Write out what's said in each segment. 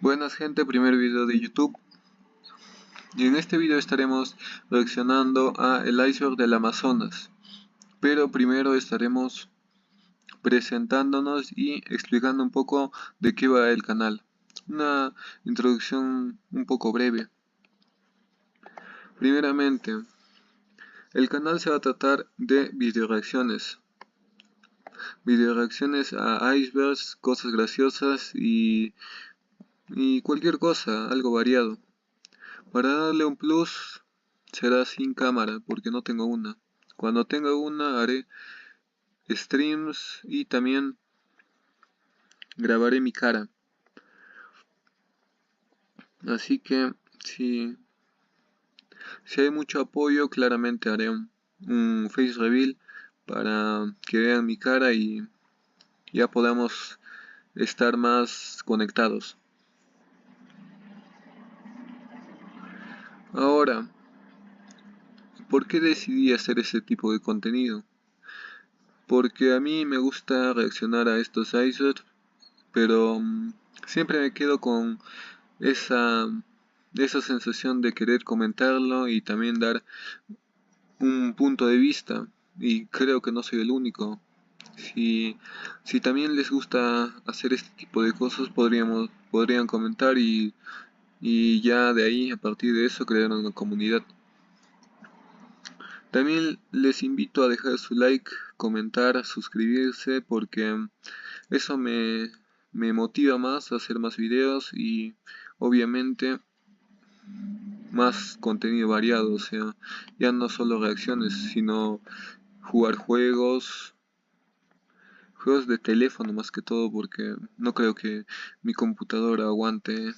Buenas gente, primer video de YouTube, y en este video estaremos reaccionando a el iceberg del Amazonas, pero primero estaremos presentándonos y explicando un poco de qué va el canal. Una introducción un poco breve. Primeramente, el canal se va a tratar de videoreacciones a icebergs, cosas graciosas y cualquier cosa, algo variado. Para darle un plus será sin cámara porque no tengo una. Cuando tenga una haré streams y también grabaré mi cara. Así que si hay mucho apoyo, claramente haré un face reveal para que vean mi cara y ya podamos estar más conectados. Ahora, ¿por qué decidí hacer ese tipo de contenido? Porque a mí me gusta reaccionar a estos icebergs, pero siempre me quedo con esa sensación de querer comentarlo y también dar un punto de vista, y creo que no soy el único. Si también les gusta hacer este tipo de cosas, podrían comentar y ya de ahí, a partir de eso, crear una comunidad. También les invito a dejar su like, comentar, suscribirse, porque eso me motiva más a hacer más videos y obviamente más contenido variado, o sea, ya no solo reacciones, sino jugar juegos de teléfono más que todo, porque no creo que mi computadora aguante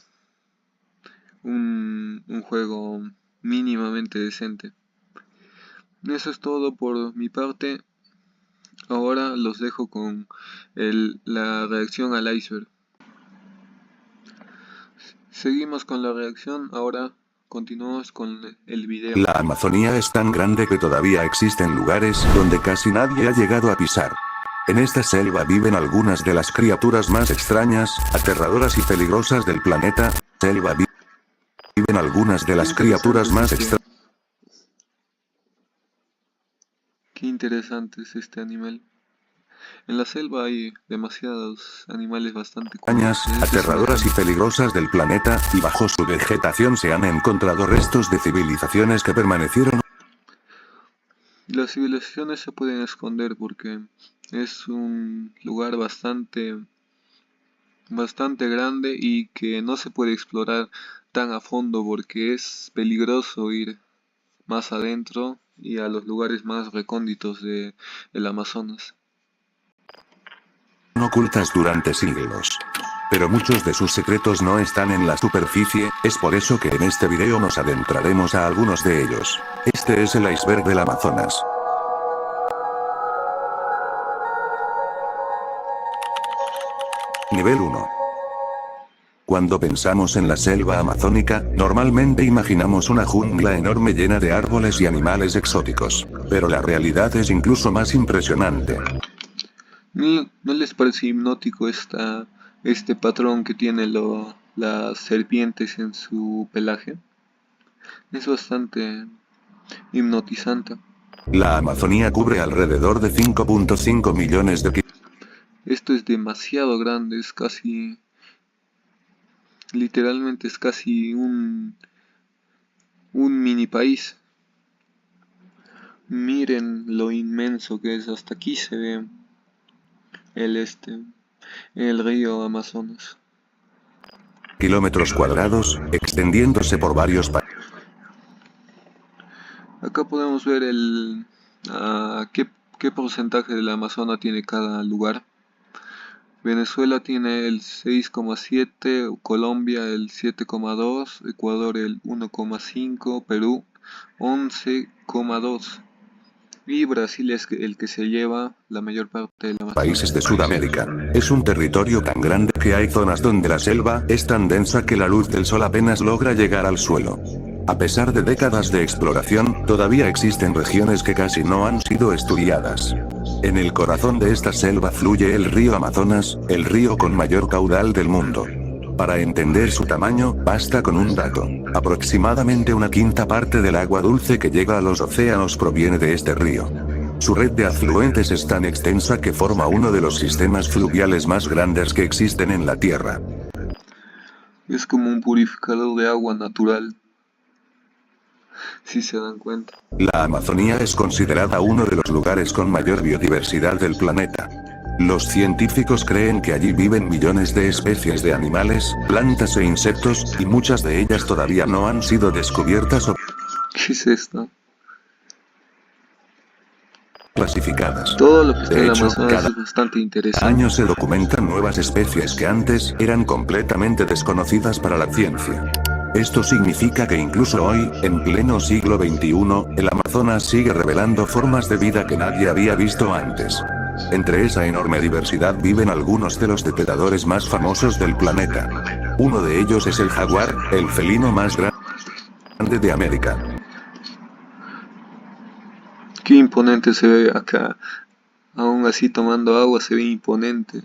un juego mínimamente decente. Eso es todo por mi parte. Ahora los dejo con la reacción al iceberg. Seguimos con la reacción, ahora continuamos con el video. La Amazonía es tan grande que todavía existen lugares donde casi nadie ha llegado a pisar. En esta selva viven algunas de las criaturas más extrañas, aterradoras y peligrosas del planeta. Viven algunas de las criaturas más extrañas. Qué interesante es este animal. En la selva hay demasiados animales bastante Extrañas, aterradoras y peligrosas del planeta, y bajo su vegetación se han encontrado restos de civilizaciones que permanecieron. Las civilizaciones se pueden esconder porque es un lugar bastante grande y que no se puede explorar tan a fondo porque es peligroso ir más adentro y a los lugares más recónditos del Amazonas. Ocultas durante siglos. Pero muchos de sus secretos no están en la superficie, es por eso que en este video nos adentraremos a algunos de ellos. Este es el iceberg del Amazonas. Nivel 1. Cuando pensamos en la selva amazónica, normalmente imaginamos una jungla enorme llena de árboles y animales exóticos. Pero la realidad es incluso más impresionante. ¿No les parece hipnótico este patrón que tienen las serpientes en su pelaje? Es bastante hipnotizante. La Amazonía cubre alrededor de 5.5 millones de kilómetros. Esto es demasiado grande, es casi... literalmente es casi un mini país. Miren lo inmenso que es, hasta aquí se ve el río Amazonas. Kilómetros cuadrados, extendiéndose por varios países. Acá podemos ver qué porcentaje del Amazonas tiene cada lugar. Venezuela tiene el 6,7, Colombia el 7,2, Ecuador el 1,5, Perú 11,2 y Brasil es el que se lleva la mayor parte del Amazonas. Países de Sudamérica. Es un territorio tan grande que hay zonas donde la selva es tan densa que la luz del sol apenas logra llegar al suelo. A pesar de décadas de exploración, todavía existen regiones que casi no han sido estudiadas. En el corazón de esta selva fluye el río Amazonas, el río con mayor caudal del mundo. Para entender su tamaño, basta con un dato. Aproximadamente una quinta parte del agua dulce que llega a los océanos proviene de este río. Su red de afluentes es tan extensa que forma uno de los sistemas fluviales más grandes que existen en la Tierra. Es como un purificador de agua natural, si se dan cuenta. La Amazonía es considerada uno de los lugares con mayor biodiversidad del planeta. Los científicos creen que allí viven millones de especies de animales, plantas e insectos, y muchas de ellas todavía no han sido descubiertas o ¿Qué es esto? clasificadas. Todo lo que está De en el hecho, Amazonas cada es bastante interesante. año se documentan nuevas especies que antes eran completamente desconocidas para la ciencia. Esto significa que incluso hoy, en pleno siglo XXI, el Amazonas sigue revelando formas de vida que nadie había visto antes. Entre esa enorme diversidad viven algunos de los depredadores más famosos del planeta. Uno de ellos es el jaguar, el felino más grande de América. Qué imponente se ve acá. Aún así tomando agua se ve imponente.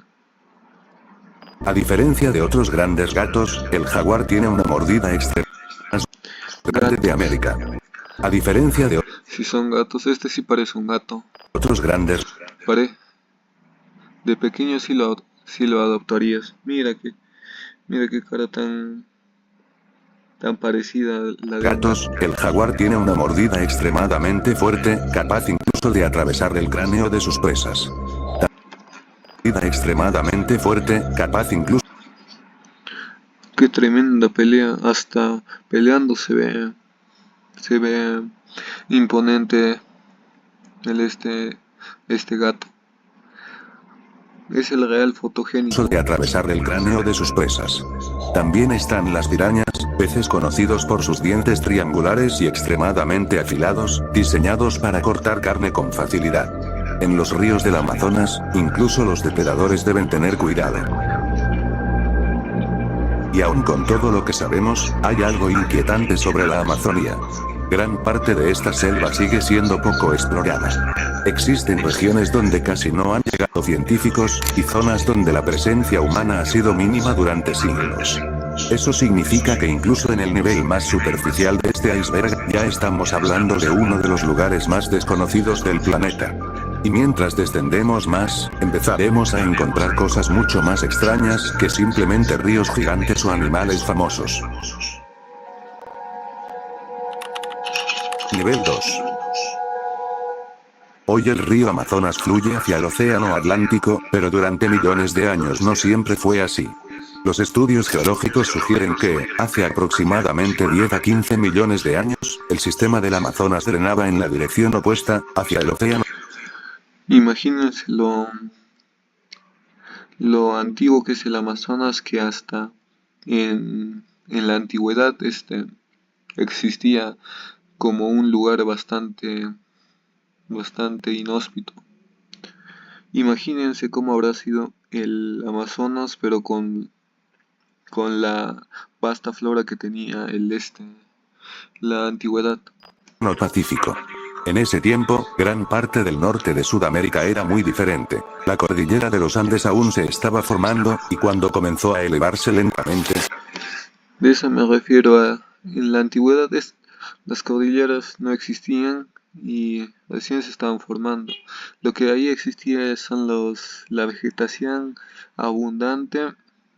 A diferencia de otros grandes gatos, el jaguar tiene una mordida extrema más grande de América. A diferencia de Si son gatos, este sí parece un gato. otros grandes De pequeño sí lo adoptarías. Mira qué cara tan parecida a la de un gatos, el jaguar tiene una mordida extremadamente fuerte, capaz incluso de atravesar el cráneo de sus presas. Mordida extremadamente fuerte, capaz incluso. Qué tremenda pelea. Hasta peleando se ve imponente este gato. Es el real fotogénico. De atravesar el cráneo de sus presas. También están las pirañas, peces conocidos por sus dientes triangulares y extremadamente afilados, diseñados para cortar carne con facilidad. En los ríos del Amazonas, incluso los depredadores deben tener cuidado. Y aún con todo lo que sabemos, hay algo inquietante sobre la Amazonía. Gran parte de esta selva sigue siendo poco explorada. Existen regiones donde casi no han llegado científicos, y zonas donde la presencia humana ha sido mínima durante siglos. Eso significa que incluso en el nivel más superficial de este iceberg, ya estamos hablando de uno de los lugares más desconocidos del planeta. Y mientras descendemos más, empezaremos a encontrar cosas mucho más extrañas que simplemente ríos gigantes o animales famosos. Nivel 2. Hoy el río Amazonas fluye hacia el océano Atlántico, pero durante millones de años no siempre fue así. Los estudios geológicos sugieren que, hace aproximadamente 10 a 15 millones de años, el sistema del Amazonas drenaba en la dirección opuesta, hacia el océano. Imagínense lo antiguo que es el Amazonas, que hasta en la antigüedad existía como un lugar bastante inhóspito. Imagínense cómo habrá sido el Amazonas, pero con la vasta flora que tenía la antigüedad. Pacífico. En ese tiempo, gran parte del norte de Sudamérica era muy diferente. La cordillera de los Andes aún se estaba formando, y cuando comenzó a elevarse lentamente. De eso me refiero en la antigüedad las cordilleras no existían y recién se estaban formando. Lo que ahí existía son la vegetación abundante,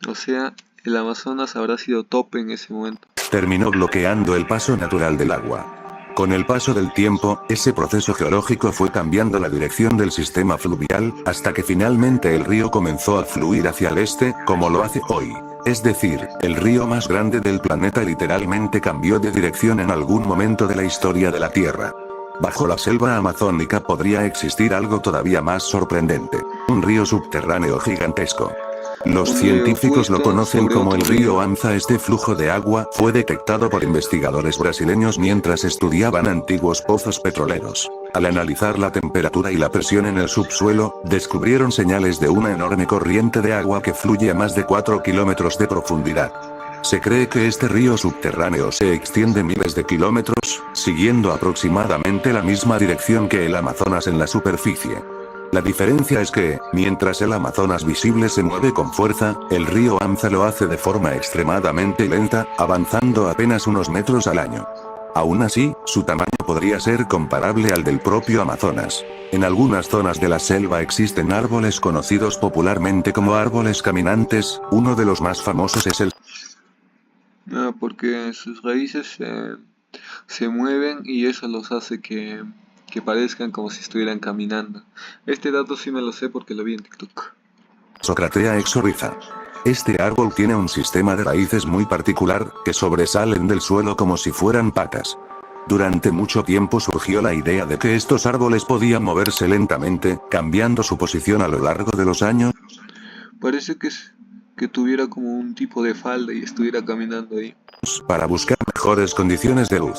o sea, el Amazonas habrá sido tope en ese momento. Terminó bloqueando el paso natural del agua. Con el paso del tiempo, ese proceso geológico fue cambiando la dirección del sistema fluvial, hasta que finalmente el río comenzó a fluir hacia el este, como lo hace hoy. Es decir, el río más grande del planeta literalmente cambió de dirección en algún momento de la historia de la Tierra. Bajo la selva amazónica podría existir algo todavía más sorprendente: un río subterráneo gigantesco. Los científicos lo conocen como el río Anza. Este flujo de agua fue detectado por investigadores brasileños mientras estudiaban antiguos pozos petroleros. Al analizar la temperatura y la presión en el subsuelo, descubrieron señales de una enorme corriente de agua que fluye a más de 4 kilómetros de profundidad. Se cree que este río subterráneo se extiende miles de kilómetros, siguiendo aproximadamente la misma dirección que el Amazonas en la superficie. La diferencia es que, mientras el Amazonas visible se mueve con fuerza, el río Amza lo hace de forma extremadamente lenta, avanzando apenas unos metros al año. Aún así, su tamaño podría ser comparable al del propio Amazonas. En algunas zonas de la selva existen árboles conocidos popularmente como árboles caminantes, uno de los más famosos es el Porque sus raíces se mueven y eso los hace que parezcan como si estuvieran caminando. Este dato sí me lo sé porque lo vi en TikTok. Socratea exorriza. Este árbol tiene un sistema de raíces muy particular, que sobresalen del suelo como si fueran patas. Durante mucho tiempo surgió la idea de que estos árboles podían moverse lentamente, cambiando su posición a lo largo de los años. Parece que tuviera como un tipo de falda y estuviera caminando ahí. Para buscar mejores condiciones de luz.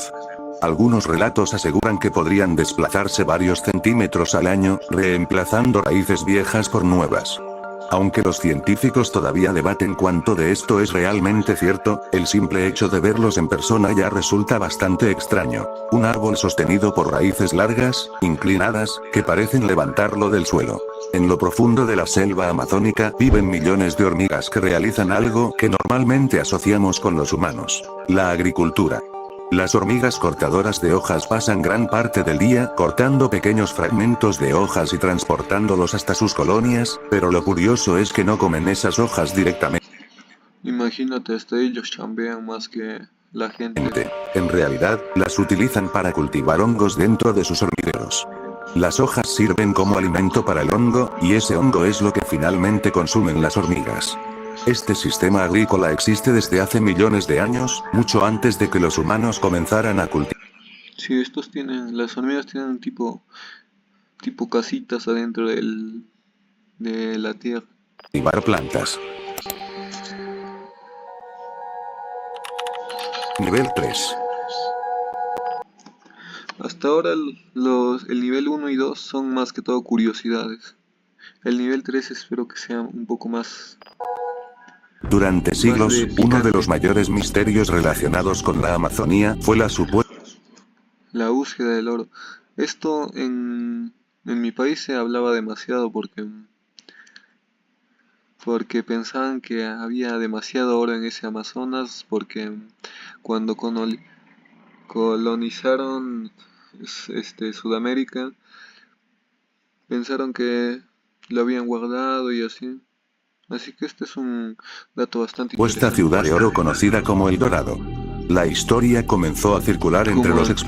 Algunos relatos aseguran que podrían desplazarse varios centímetros al año, reemplazando raíces viejas por nuevas. Aunque los científicos todavía debaten cuánto de esto es realmente cierto, el simple hecho de verlos en persona ya resulta bastante extraño. Un árbol sostenido por raíces largas, inclinadas, que parecen levantarlo del suelo. En lo profundo de la selva amazónica viven millones de hormigas que realizan algo que normalmente asociamos con los humanos: la agricultura. Las hormigas cortadoras de hojas pasan gran parte del día cortando pequeños fragmentos de hojas y transportándolos hasta sus colonias, pero lo curioso es que no comen esas hojas directamente. Imagínate, hasta ellos chambean más que la gente. En realidad, las utilizan para cultivar hongos dentro de sus hormigueros. Las hojas sirven como alimento para el hongo, y ese hongo es lo que finalmente consumen las hormigas. Este sistema agrícola existe desde hace millones de años, mucho antes de que los humanos comenzaran a cultivar. Sí, las hormigas tienen un tipo casitas adentro de la tierra. Cultivar plantas. Nivel 3. Hasta ahora el nivel 1 y 2 son más que todo curiosidades. El nivel 3 espero que sea un poco más... Durante siglos, uno de los mayores misterios relacionados con la Amazonía fue la búsqueda del oro. Esto en mi país se hablaba demasiado porque pensaban que había demasiado oro en ese Amazonas, porque cuando colonizaron Sudamérica, pensaron que lo habían guardado y así. Así que este es un dato bastante supuesta interesante. ciudad de oro conocida como El Dorado. La historia comenzó a circular entre los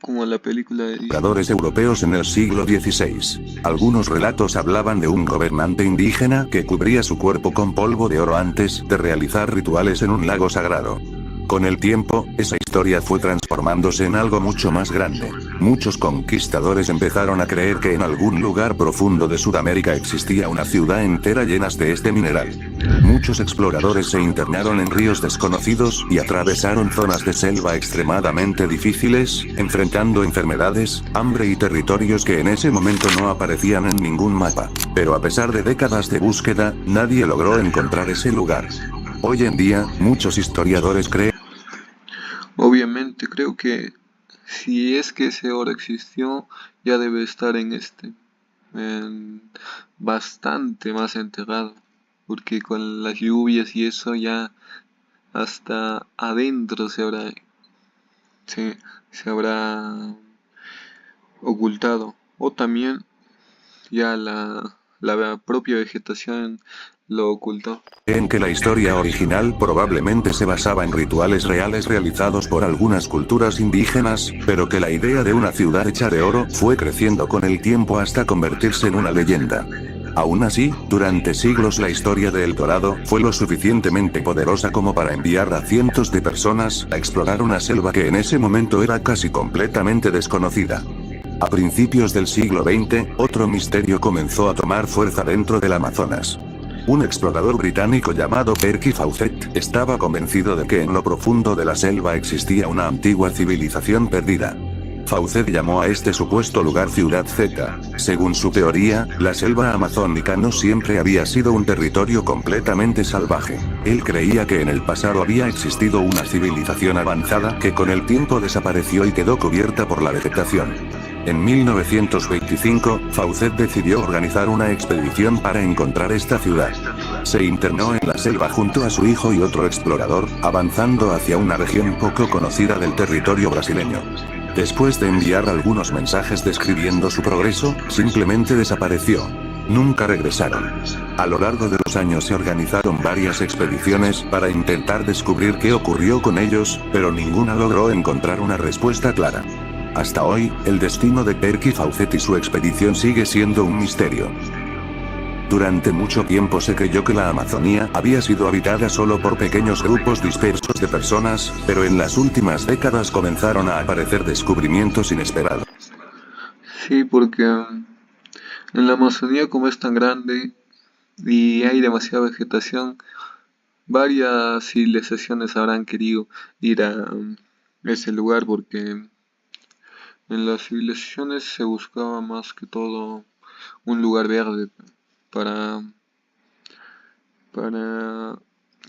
como la película de exploradores europeos en el siglo XVI. Algunos relatos hablaban de un gobernante indígena que cubría su cuerpo con polvo de oro antes de realizar rituales en un lago sagrado. Con el tiempo, esa historia fue transformándose en algo mucho más grande. Muchos conquistadores empezaron a creer que en algún lugar profundo de Sudamérica existía una ciudad entera llena de este mineral. Muchos exploradores se internaron en ríos desconocidos y atravesaron zonas de selva extremadamente difíciles, enfrentando enfermedades, hambre y territorios que en ese momento no aparecían en ningún mapa. Pero a pesar de décadas de búsqueda, nadie logró encontrar ese lugar. Hoy en día, muchos historiadores creen... Obviamente, creo que si es que ese oro existió, ya debe estar bastante más enterrado, porque con las lluvias y eso ya hasta adentro se habrá ocultado, o también ya la propia vegetación lo ocultó. Creen que la historia original probablemente se basaba en rituales reales realizados por algunas culturas indígenas, pero que la idea de una ciudad hecha de oro fue creciendo con el tiempo hasta convertirse en una leyenda. Aún así, durante siglos la historia de El Dorado fue lo suficientemente poderosa como para enviar a cientos de personas a explorar una selva que en ese momento era casi completamente desconocida. A principios del siglo XX, otro misterio comenzó a tomar fuerza dentro del Amazonas. Un explorador británico llamado Percy Fawcett estaba convencido de que en lo profundo de la selva existía una antigua civilización perdida. Fawcett llamó a este supuesto lugar Ciudad Z. Según su teoría, la selva amazónica no siempre había sido un territorio completamente salvaje. Él creía que en el pasado había existido una civilización avanzada que con el tiempo desapareció y quedó cubierta por la vegetación. En 1925, Fawcett decidió organizar una expedición para encontrar esta ciudad. Se internó en la selva junto a su hijo y otro explorador, avanzando hacia una región poco conocida del territorio brasileño. Después de enviar algunos mensajes describiendo su progreso, simplemente desapareció. Nunca regresaron. A lo largo de los años se organizaron varias expediciones para intentar descubrir qué ocurrió con ellos, pero ninguna logró encontrar una respuesta clara. Hasta hoy, el destino de Percy Fawcett y su expedición sigue siendo un misterio. Durante mucho tiempo se creyó que la Amazonía había sido habitada solo por pequeños grupos dispersos de personas, pero en las últimas décadas comenzaron a aparecer descubrimientos inesperados. Sí, porque en la Amazonía, como es tan grande y hay demasiada vegetación, varias civilizaciones habrán querido ir a ese lugar porque en las civilizaciones se buscaba más que todo un lugar verde para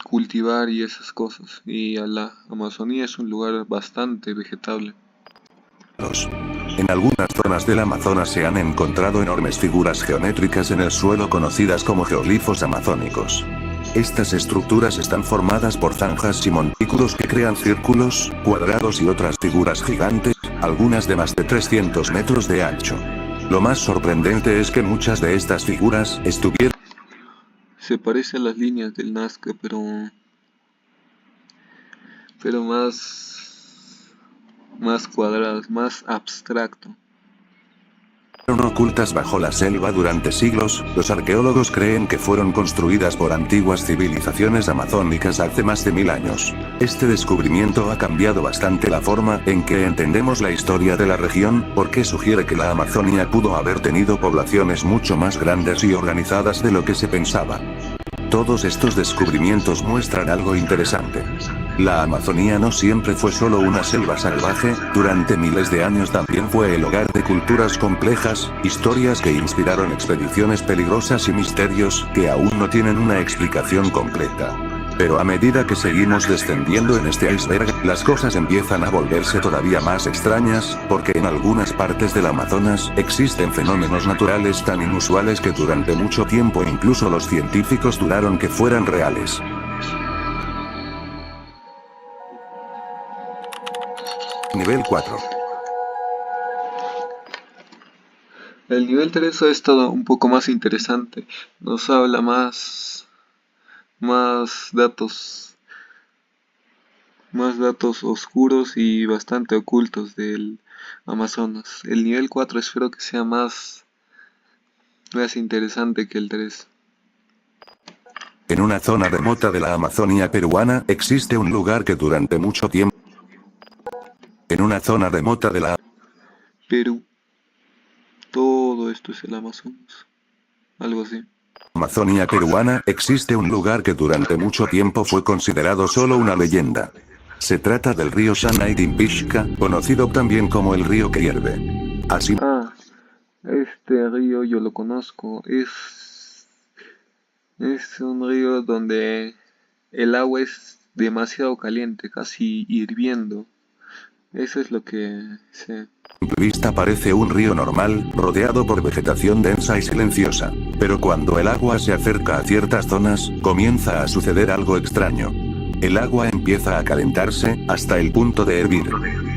cultivar y esas cosas. Y a la Amazonía es un lugar bastante vegetable. En algunas zonas del Amazonas se han encontrado enormes figuras geométricas en el suelo conocidas como geoglifos amazónicos. Estas estructuras están formadas por zanjas y montículos que crean círculos, cuadrados y otras figuras gigantes, algunas de más de 300 metros de ancho. Lo más sorprendente es que muchas de estas figuras estuvieron... Se parecen a las líneas del Nazca, pero más cuadradas, más abstracto. ocultas bajo la selva durante siglos. Los arqueólogos creen que fueron construidas por antiguas civilizaciones amazónicas hace más de 1000 años. Este descubrimiento ha cambiado bastante la forma en que entendemos la historia de la región, porque sugiere que la Amazonia pudo haber tenido poblaciones mucho más grandes y organizadas de lo que se pensaba. Todos estos descubrimientos muestran algo interesante. La Amazonía no siempre fue solo una selva salvaje, durante miles de años también fue el hogar de culturas complejas, historias que inspiraron expediciones peligrosas y misterios que aún no tienen una explicación completa. Pero a medida que seguimos descendiendo en este iceberg, las cosas empiezan a volverse todavía más extrañas, porque en algunas partes del Amazonas existen fenómenos naturales tan inusuales que durante mucho tiempo incluso los científicos dudaron que fueran reales. Nivel 4. El nivel 3 ha estado un poco más interesante. Nos habla más datos oscuros y bastante ocultos del Amazonas. El nivel 4 espero que sea más interesante que el 3. En una zona remota de la Amazonia peruana existe un lugar que durante mucho tiempo... En una zona remota de la... Perú. Todo esto es el Amazonas. Algo así. Amazonia peruana existe un lugar que durante mucho tiempo fue considerado solo una leyenda. Se trata del río Shanaitimpichca, conocido también como el río que hierve. Así... Este río yo lo conozco. Es un río donde el agua es demasiado caliente, casi hirviendo. Eso es lo que sé. A simple vista parece un río normal, rodeado por vegetación densa y silenciosa. Pero cuando el agua se acerca a ciertas zonas, comienza a suceder algo extraño. El agua empieza a calentarse, hasta el punto de hervir.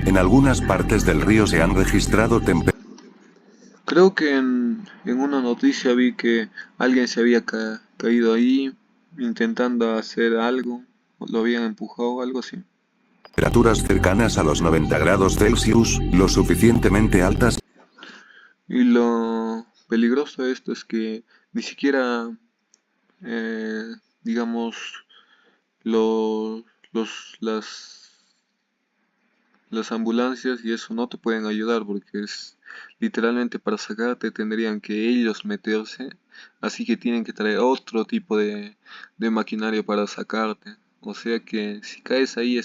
En algunas partes del río se han registrado temperaturas... Creo que en una noticia vi que alguien se había caído ahí, intentando hacer algo, o lo habían empujado, algo así. Temperaturas cercanas a los 90 grados Celsius, lo suficientemente altas. Y lo peligroso de esto es que ni siquiera, digamos, las ambulancias y eso no te pueden ayudar, porque es literalmente para sacarte tendrían que ellos meterse, así que tienen que traer otro tipo de maquinaria para sacarte. O sea que si caes ahí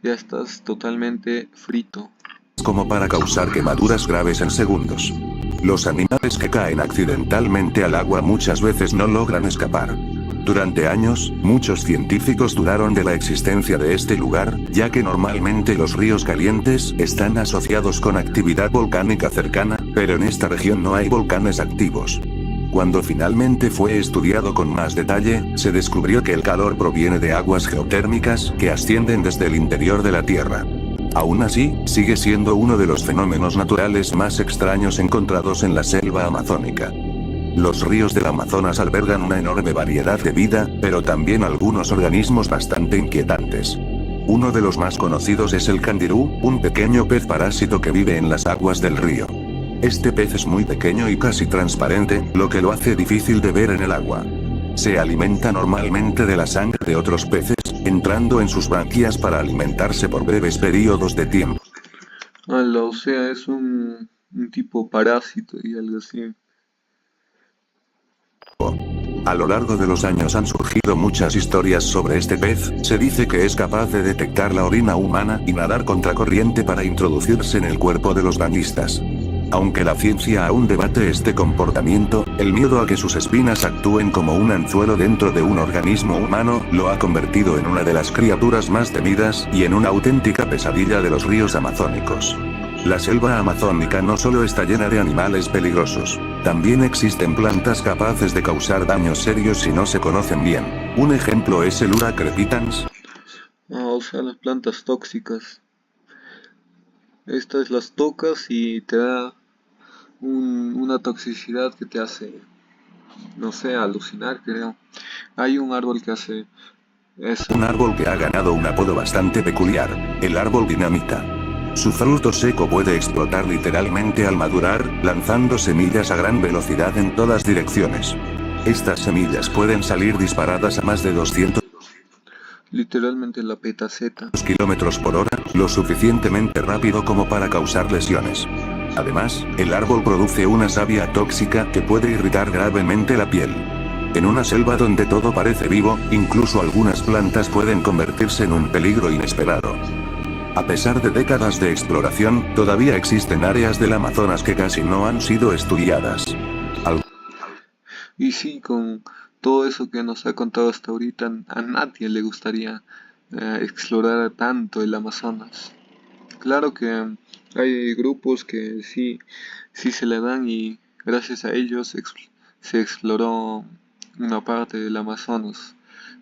ya estás totalmente frito. Como para causar quemaduras graves en segundos. Los animales que caen accidentalmente al agua muchas veces no logran escapar. Durante años, muchos científicos dudaron de la existencia de este lugar, ya que normalmente los ríos calientes están asociados con actividad volcánica cercana, pero en esta región no hay volcanes activos. Cuando finalmente fue estudiado con más detalle, se descubrió que el calor proviene de aguas geotérmicas que ascienden desde el interior de la Tierra. Aún así, sigue siendo uno de los fenómenos naturales más extraños encontrados en la selva amazónica. Los ríos del Amazonas albergan una enorme variedad de vida, pero también algunos organismos bastante inquietantes. Uno de los más conocidos es el candirú, un pequeño pez parásito que vive en las aguas del río. Este pez es muy pequeño y casi transparente, lo que lo hace difícil de ver en el agua. Se alimenta normalmente de la sangre de otros peces, entrando en sus branquias para alimentarse por breves periodos de tiempo. O sea, es un tipo parásito y algo así. A lo largo de los años han surgido muchas historias sobre este pez. Se dice que es capaz de detectar la orina humana y nadar contracorriente para introducirse en el cuerpo de los bañistas. Aunque la ciencia aún debate este comportamiento, el miedo a que sus espinas actúen como un anzuelo dentro de un organismo humano lo ha convertido en una de las criaturas más temidas y en una auténtica pesadilla de los ríos amazónicos. La selva amazónica no solo está llena de animales peligrosos, también existen plantas capaces de causar daños serios si no se conocen bien. Un ejemplo es el Ura crepitans. O sea, las plantas tóxicas. Estas las tocas y te da una toxicidad que te hace, no sé, alucinar, creo. Hay un árbol que hace eso. Un árbol que ha ganado un apodo bastante peculiar, el árbol dinamita. Su fruto seco puede explotar literalmente al madurar, lanzando semillas a gran velocidad en todas direcciones. Estas semillas pueden salir disparadas a más de 200 Literalmente la petaceta. kilómetros por hora, lo suficientemente rápido como para causar lesiones. Además, el árbol produce una savia tóxica que puede irritar gravemente la piel. En una selva donde todo parece vivo, incluso algunas plantas pueden convertirse en un peligro inesperado. A pesar de décadas de exploración, todavía existen áreas del Amazonas que casi no han sido estudiadas. Y sí, con todo eso que nos ha contado hasta ahorita, a nadie le gustaría explorar tanto el Amazonas. Claro que hay grupos que sí se le dan y gracias a ellos se exploró una parte del Amazonas.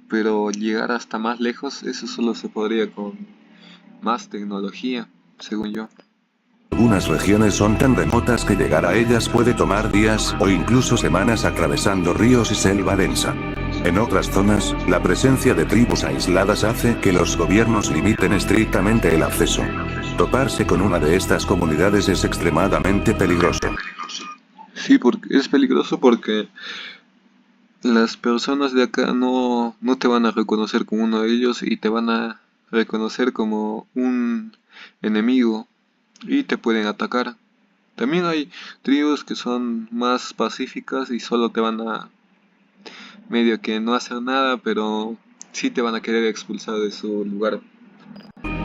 Pero llegar hasta más lejos, eso solo se podría con más tecnología, según yo. Algunas regiones son tan remotas que llegar a ellas puede tomar días o incluso semanas atravesando ríos y selva densa. En otras zonas, la presencia de tribus aisladas hace que los gobiernos limiten estrictamente el acceso. Toparse con una de estas comunidades es extremadamente peligroso. Sí, porque es peligroso porque las personas de acá no te van a reconocer como uno de ellos y te van a reconocer como un enemigo y te pueden atacar. También hay tribus que son más pacíficas y solo te van a medio que no hacer nada, pero sí te van a querer expulsar de su lugar.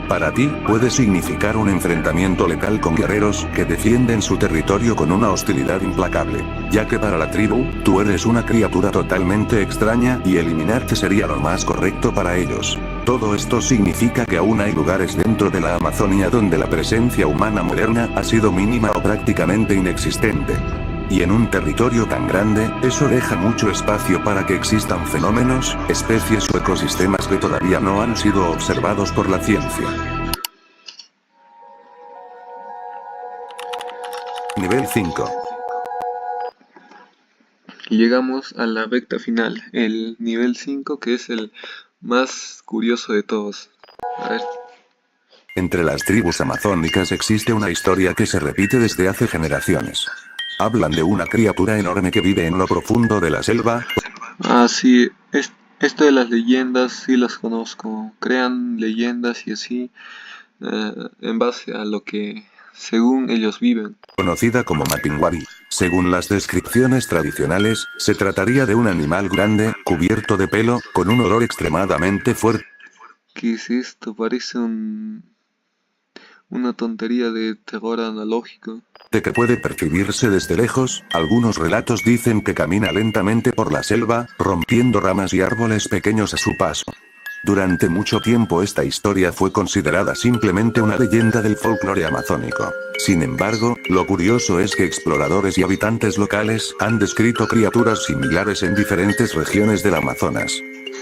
Para ti, puede significar un enfrentamiento letal con guerreros que defienden su territorio con una hostilidad implacable, ya que para la tribu, tú eres una criatura totalmente extraña y eliminarte sería lo más correcto para ellos. Todo esto significa que aún hay lugares dentro de la Amazonia donde la presencia humana moderna ha sido mínima o prácticamente inexistente. Y en un territorio tan grande, eso deja mucho espacio para que existan fenómenos, especies o ecosistemas que todavía no han sido observados por la ciencia. Nivel 5. Llegamos a la recta final, el nivel 5, que es el más curioso de todos. A ver. Entre las tribus amazónicas existe una historia que se repite desde hace generaciones. Hablan de una criatura enorme que vive en lo profundo de la selva. Ah, sí, esto de las leyendas sí las conozco. Crean leyendas y así en base a lo que según ellos viven. Conocida como Mapinguari. Según las descripciones tradicionales, se trataría de un animal grande, cubierto de pelo, con un olor extremadamente fuerte. ¿Qué es esto? Parece una tontería de terror analógico. De que puede percibirse desde lejos, algunos relatos dicen que camina lentamente por la selva, rompiendo ramas y árboles pequeños a su paso. Durante mucho tiempo esta historia fue considerada simplemente una leyenda del folclore amazónico. Sin embargo, lo curioso es que exploradores y habitantes locales han descrito criaturas similares en diferentes regiones del Amazonas.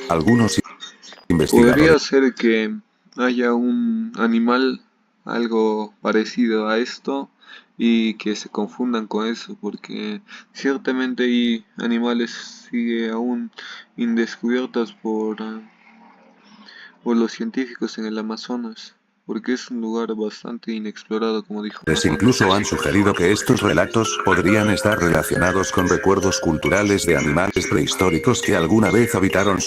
Algunos Podría investigadores ser que haya un animal algo parecido a esto y que se confundan con eso, porque ciertamente hay animales sigue aún indescubiertos por los científicos en el Amazonas, porque es un lugar bastante inexplorado, como dijo. incluso han sugerido que estos relatos podrían estar relacionados con recuerdos culturales de animales prehistóricos que alguna vez habitaron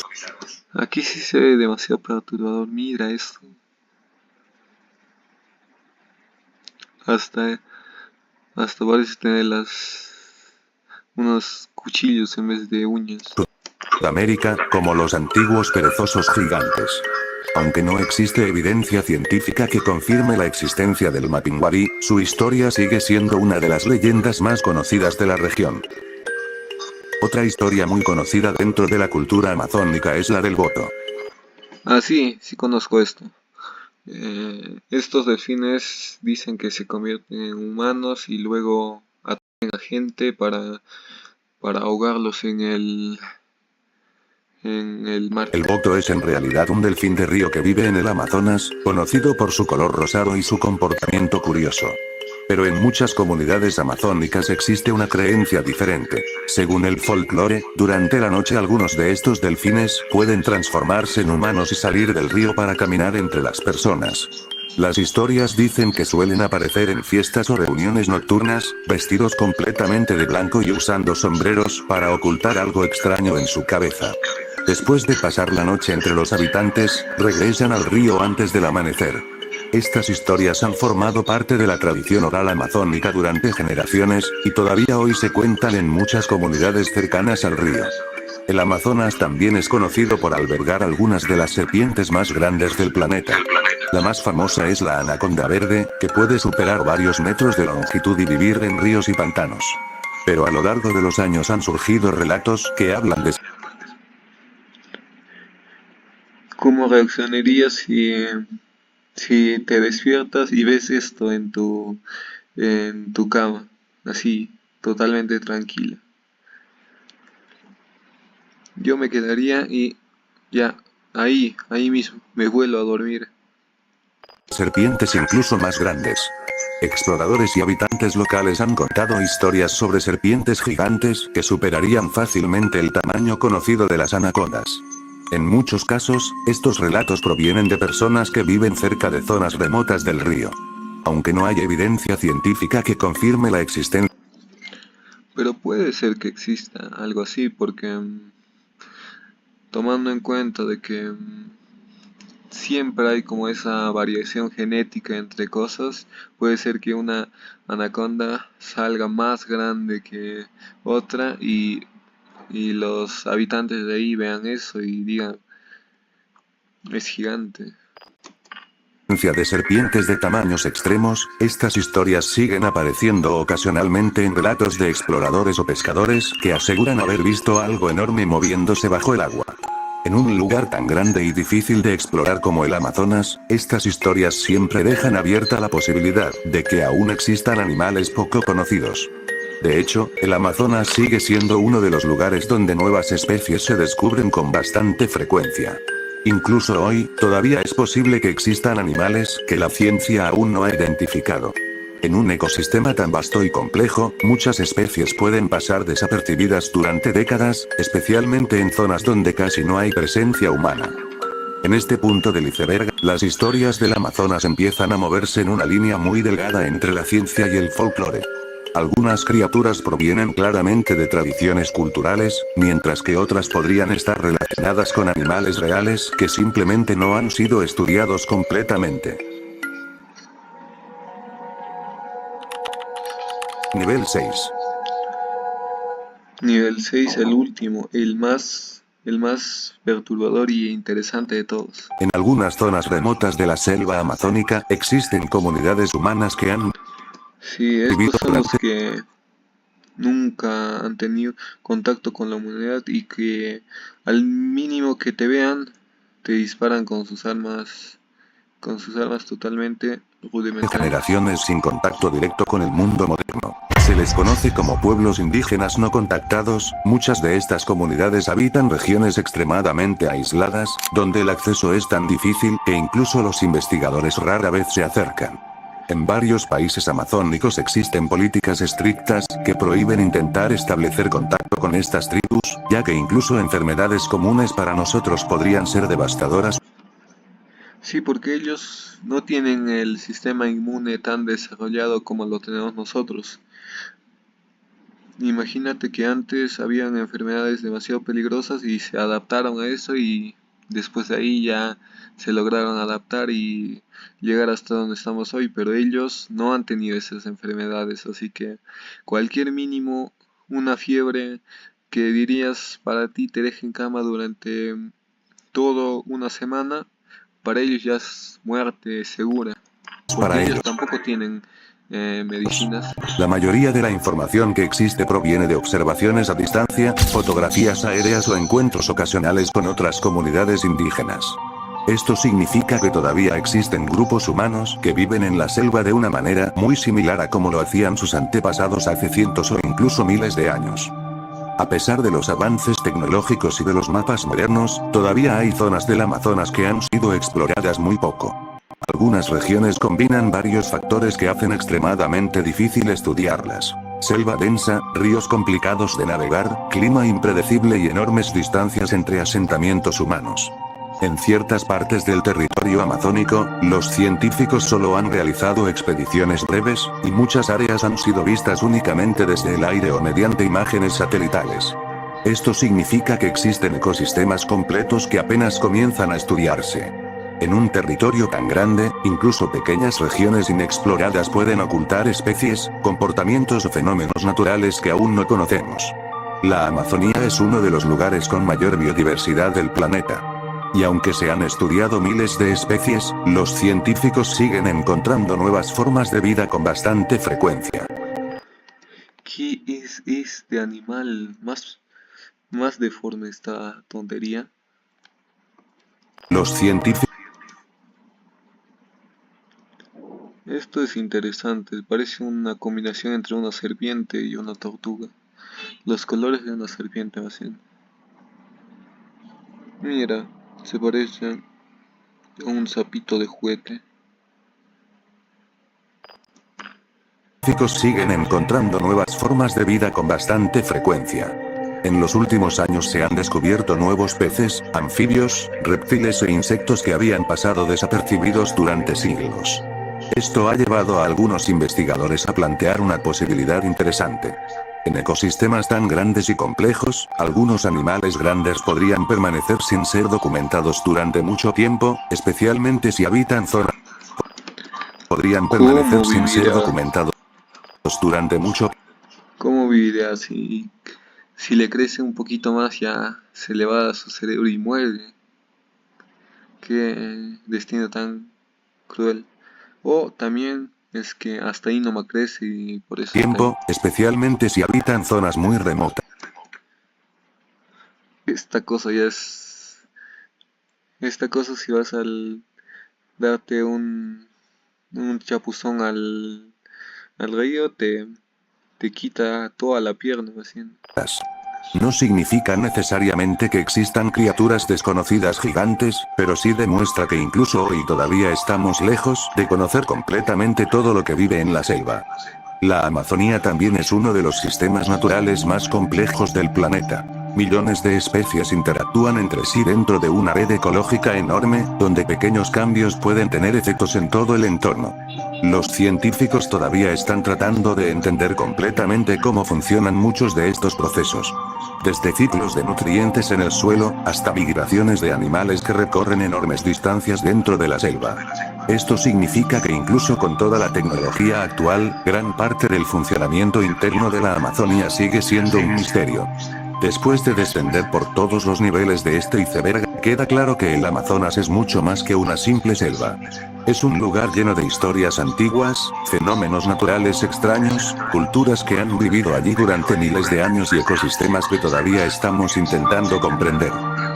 Aquí sí se ve demasiado perturbador, mira esto. Hasta, hasta parece tener unos cuchillos en vez de uñas. Sudamérica, como los antiguos perezosos gigantes. Aunque no existe evidencia científica que confirme la existencia del Mapinguari, su historia sigue siendo una de las leyendas más conocidas de la región. Otra historia muy conocida dentro de la cultura amazónica es la del Boto. Ah, sí, sí conozco esto. Estos delfines dicen que se convierten en humanos y luego atraen a gente para ahogarlos en el mar. El Boto es en realidad un delfín de río que vive en el Amazonas, conocido por su color rosado y su comportamiento curioso. Pero en muchas comunidades amazónicas existe una creencia diferente. Según el folclore, durante la noche algunos de estos delfines pueden transformarse en humanos y salir del río para caminar entre las personas. Las historias dicen que suelen aparecer en fiestas o reuniones nocturnas, vestidos completamente de blanco y usando sombreros para ocultar algo extraño en su cabeza. Después de pasar la noche entre los habitantes, regresan al río antes del amanecer. Estas historias han formado parte de la tradición oral amazónica durante generaciones, y todavía hoy se cuentan en muchas comunidades cercanas al río. El Amazonas también es conocido por albergar algunas de las serpientes más grandes del planeta. La más famosa es la anaconda verde, que puede superar varios metros de longitud y vivir en ríos y pantanos. Pero a lo largo de los años han surgido relatos que hablan de ¿Cómo reaccionarías si te despiertas y ves esto en tu cama? Así, totalmente tranquila. Yo me quedaría y ya, ahí mismo, me vuelvo a dormir. serpientes incluso más grandes. Exploradores y habitantes locales han contado historias sobre serpientes gigantes que superarían fácilmente el tamaño conocido de las anacondas. En muchos casos, estos relatos provienen de personas que viven cerca de zonas remotas del río. Aunque no hay evidencia científica que confirme la existencia Pero puede ser que exista algo así porque tomando en cuenta de que siempre hay como esa variación genética entre cosas, puede ser que una anaconda salga más grande que otra y los habitantes de ahí vean eso y digan, es gigante. de serpientes de tamaños extremos, estas historias siguen apareciendo ocasionalmente en relatos de exploradores o pescadores que aseguran haber visto algo enorme moviéndose bajo el agua. En un lugar tan grande y difícil de explorar como el Amazonas, estas historias siempre dejan abierta la posibilidad de que aún existan animales poco conocidos. De hecho, el Amazonas sigue siendo uno de los lugares donde nuevas especies se descubren con bastante frecuencia. Incluso hoy, todavía es posible que existan animales que la ciencia aún no ha identificado. En un ecosistema tan vasto y complejo, muchas especies pueden pasar desapercibidas durante décadas, especialmente en zonas donde casi no hay presencia humana. En este punto del iceberg, las historias del Amazonas empiezan a moverse en una línea muy delgada entre la ciencia y el folclore. Algunas criaturas provienen claramente de tradiciones culturales, mientras que otras podrían estar relacionadas con animales reales que simplemente no han sido estudiados completamente. Nivel 6. Nivel 6 el último, el más el más perturbador y interesante de todos. En algunas zonas remotas de la selva amazónica existen comunidades humanas que han Sí, vivido estos son los durante que nunca han tenido contacto con la humanidad y que al mínimo que te vean, te disparan con sus armas totalmente rudimentarias. generaciones sin contacto directo con el mundo moderno. Se les conoce como pueblos indígenas no contactados. Muchas de estas comunidades habitan regiones extremadamente aisladas, donde el acceso es tan difícil que incluso los investigadores rara vez se acercan. En varios países amazónicos existen políticas estrictas que prohíben intentar establecer contacto con estas tribus, ya que incluso enfermedades comunes para nosotros podrían ser devastadoras. Sí, porque ellos no tienen el sistema inmune tan desarrollado como lo tenemos nosotros. Imagínate que antes habían enfermedades demasiado peligrosas y se adaptaron a eso y después de ahí ya se lograron adaptar y llegar hasta donde estamos hoy, pero ellos no han tenido esas enfermedades, así que cualquier mínimo, una fiebre que dirías para ti te deja en cama durante todo una semana, para ellos ya es muerte segura, Para porque ellos ellos, tampoco tienen medicinas. la mayoría de la información que existe proviene de observaciones a distancia, fotografías aéreas o encuentros ocasionales con otras comunidades indígenas. Esto significa que todavía existen grupos humanos que viven en la selva de una manera muy similar a como lo hacían sus antepasados hace cientos o incluso miles de años. A pesar de los avances tecnológicos y de los mapas modernos, todavía hay zonas del Amazonas que han sido exploradas muy poco. Algunas regiones combinan varios factores que hacen extremadamente difícil estudiarlas. Selva densa, ríos complicados de navegar, clima impredecible y enormes distancias entre asentamientos humanos. En ciertas partes del territorio amazónico, los científicos solo han realizado expediciones breves, y muchas áreas han sido vistas únicamente desde el aire o mediante imágenes satelitales. Esto significa que existen ecosistemas completos que apenas comienzan a estudiarse. En un territorio tan grande, incluso pequeñas regiones inexploradas pueden ocultar especies, comportamientos o fenómenos naturales que aún no conocemos. La Amazonía es uno de los lugares con mayor biodiversidad del planeta. Y aunque se han estudiado miles de especies, los científicos siguen encontrando nuevas formas de vida con bastante frecuencia. ¿Qué es este animal más deforme esta tontería? Los científicos Esto es interesante, parece una combinación entre una serpiente y una tortuga. Los colores de una serpiente más bien. Mira, se parece a un sapito de juguete. siguen encontrando nuevas formas de vida con bastante frecuencia. En los últimos años se han descubierto nuevos peces, anfibios, reptiles e insectos que habían pasado desapercibidos durante siglos. Esto ha llevado a algunos investigadores a plantear una posibilidad interesante. En ecosistemas tan grandes y complejos, algunos animales grandes podrían permanecer sin ser documentados durante mucho tiempo, especialmente si habitan zonas. Podrían permanecer sin ser documentados durante mucho tiempo. ¿Cómo vivirá si le crece un poquito más ya se le va a su cerebro y muere? Qué destino tan cruel. O también es que hasta ahí no me crece y por eso Tiempo, especialmente si habitan zonas muy remotas. Esta cosa ya es... Esta cosa si vas al... darte un chapuzón al río te quita toda la pierna así. No significa necesariamente que existan criaturas desconocidas gigantes, pero sí demuestra que incluso hoy todavía estamos lejos de conocer completamente todo lo que vive en la selva. La Amazonía también es uno de los sistemas naturales más complejos del planeta. Millones de especies interactúan entre sí dentro de una red ecológica enorme, donde pequeños cambios pueden tener efectos en todo el entorno. Los científicos todavía están tratando de entender completamente cómo funcionan muchos de estos procesos. Desde ciclos de nutrientes en el suelo, hasta migraciones de animales que recorren enormes distancias dentro de la selva. Esto significa que incluso con toda la tecnología actual, gran parte del funcionamiento interno de la Amazonía sigue siendo un misterio. Después de descender por todos los niveles de este iceberg, queda claro que el Amazonas es mucho más que una simple selva. Es un lugar lleno de historias antiguas, fenómenos naturales extraños, culturas que han vivido allí durante miles de años y ecosistemas que todavía estamos intentando comprender.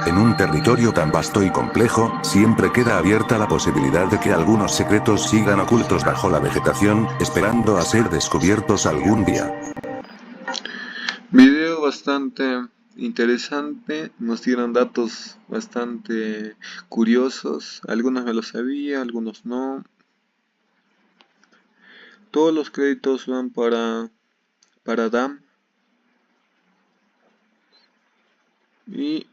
En un territorio tan vasto y complejo, siempre queda abierta la posibilidad de que algunos secretos sigan ocultos bajo la vegetación, esperando a ser descubiertos algún día. Video bastante interesante, nos dieron datos bastante curiosos, algunos me los sabía, algunos no. Todos los créditos van para DAM. Y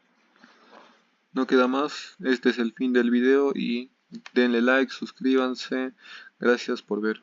no queda más, este es el fin del video y denle like, suscríbanse, gracias por ver.